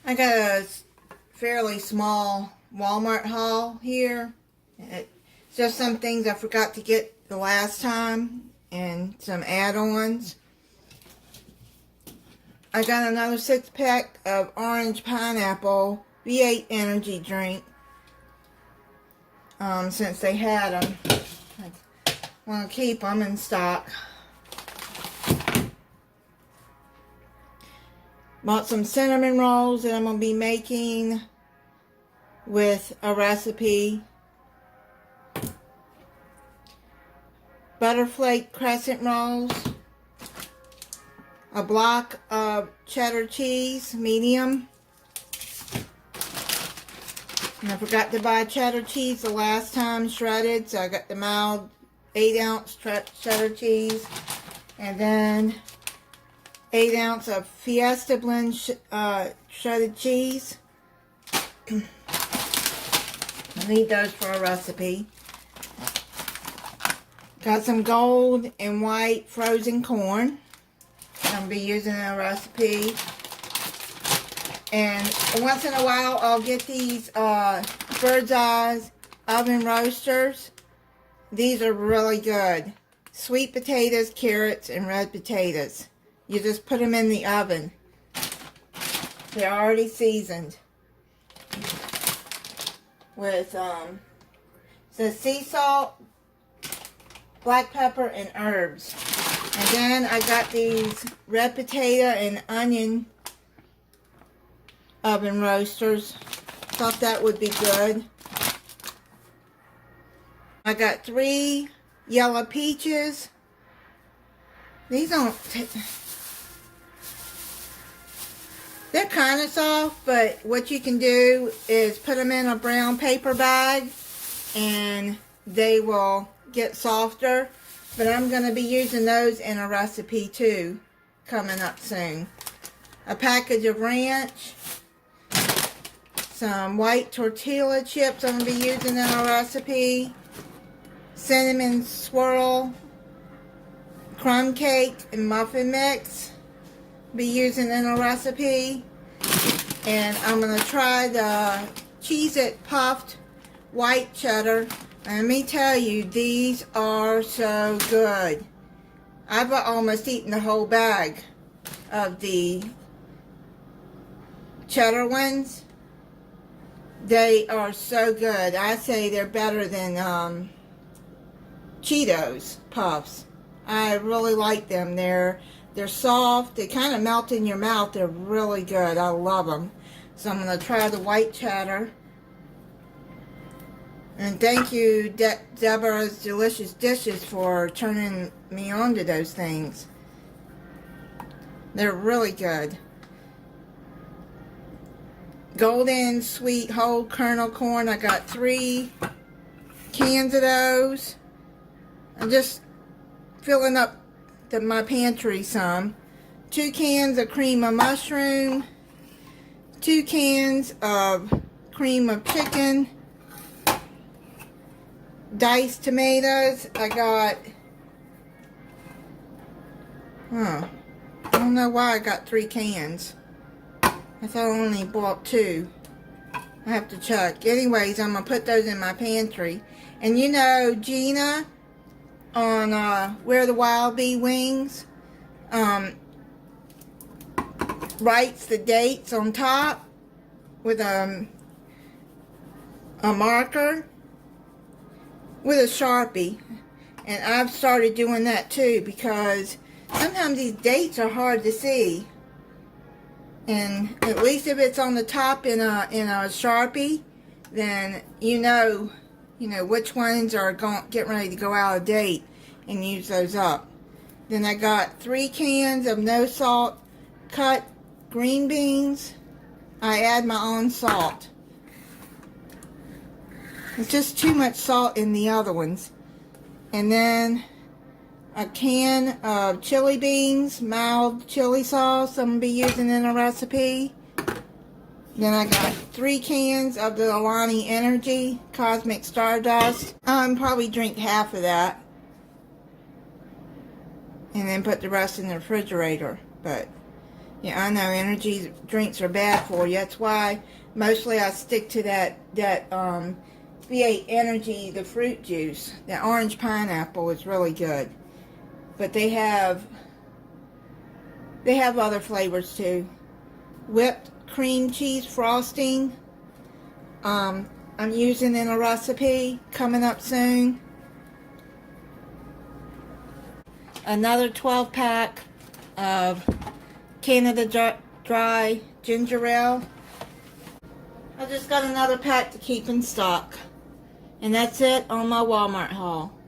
I got a fairly small Walmart haul here. It's just some things I forgot to get the last time and some add-ons. I got another 6-pack of orange pineapple V8 energy drink. Since they had them, I want to keep them in stock. Bought some cinnamon rolls that I'm going to be making with a recipe. Butterflake crescent rolls. A block of cheddar cheese, medium. And I forgot to buy cheddar cheese the last time shredded, so I got the mild 8-ounce cheddar cheese. And then 8 ounce of Fiesta Blend shredded cheese. I need those for a recipe. Got some gold and white frozen corn. I'm going to be using in a recipe. And once in a while, I'll get these Bird's Eyes oven roasters. These are really good. Sweet potatoes, carrots, and red potatoes. You just put them in the oven. They're already seasoned with sea salt, black pepper, and herbs. And then I got these red potato and onion oven roasters. Thought that would be good. I got 3 yellow peaches. These don't... They're kind of soft, but what you can do is put them in a brown paper bag and they will get softer. But I'm going to be using those in a recipe too, coming up soon. A package of ranch. Some white tortilla chips I'm going to be using in a recipe. Cinnamon swirl. Crumb cake and muffin mix. Be using in a recipe. And I'm going to try the Cheez-It puffed white cheddar. And let me tell you, these are so good. I've almost eaten the whole bag of the cheddar ones. They are so good. I say they're better than Cheetos puffs. I really like them. They're soft. They kind of melt in your mouth. They're really good. I love them. So I'm going to try the white cheddar. And thank you, Deborah's Delicious Dishes, for turning me on to those things. They're really good. Golden sweet whole kernel corn. I got 3 cans of those. I'm just filling up my pantry some. 2 cans of cream of mushroom. 2 cans of cream of chicken. Diced tomatoes. I got, I don't know why I got 3 cans. I thought I only bought 2. I have to check. Anyways, I'm going to put those in my pantry. And you know, Gina on Where the Wild Bee Wings writes the dates on top with a marker with a Sharpie. And I've started doing that too, because sometimes these dates are hard to see. And at least if it's on the top in a Sharpie, then you know which ones are getting ready to go out of date, and use those up. Then I got 3 cans of no salt cut green beans. I add my own salt. It's just too much salt in the other ones. And then a can of chili beans, mild chili sauce I'm going to be using in a recipe. Then I got 3 cans of the Alani Energy Cosmic Stardust. I'll probably drink half of that. And then put the rest in the refrigerator. But Yeah, I know energy drinks are bad for you. That's why mostly I stick to that V8 Energy, the fruit juice. The orange pineapple is really good. But they have other flavors too. Whipped cream cheese frosting. I'm using in a recipe coming up soon. Another 12-pack of Canada Dry ginger ale. I just got another pack to keep in stock. And that's it on my Walmart haul.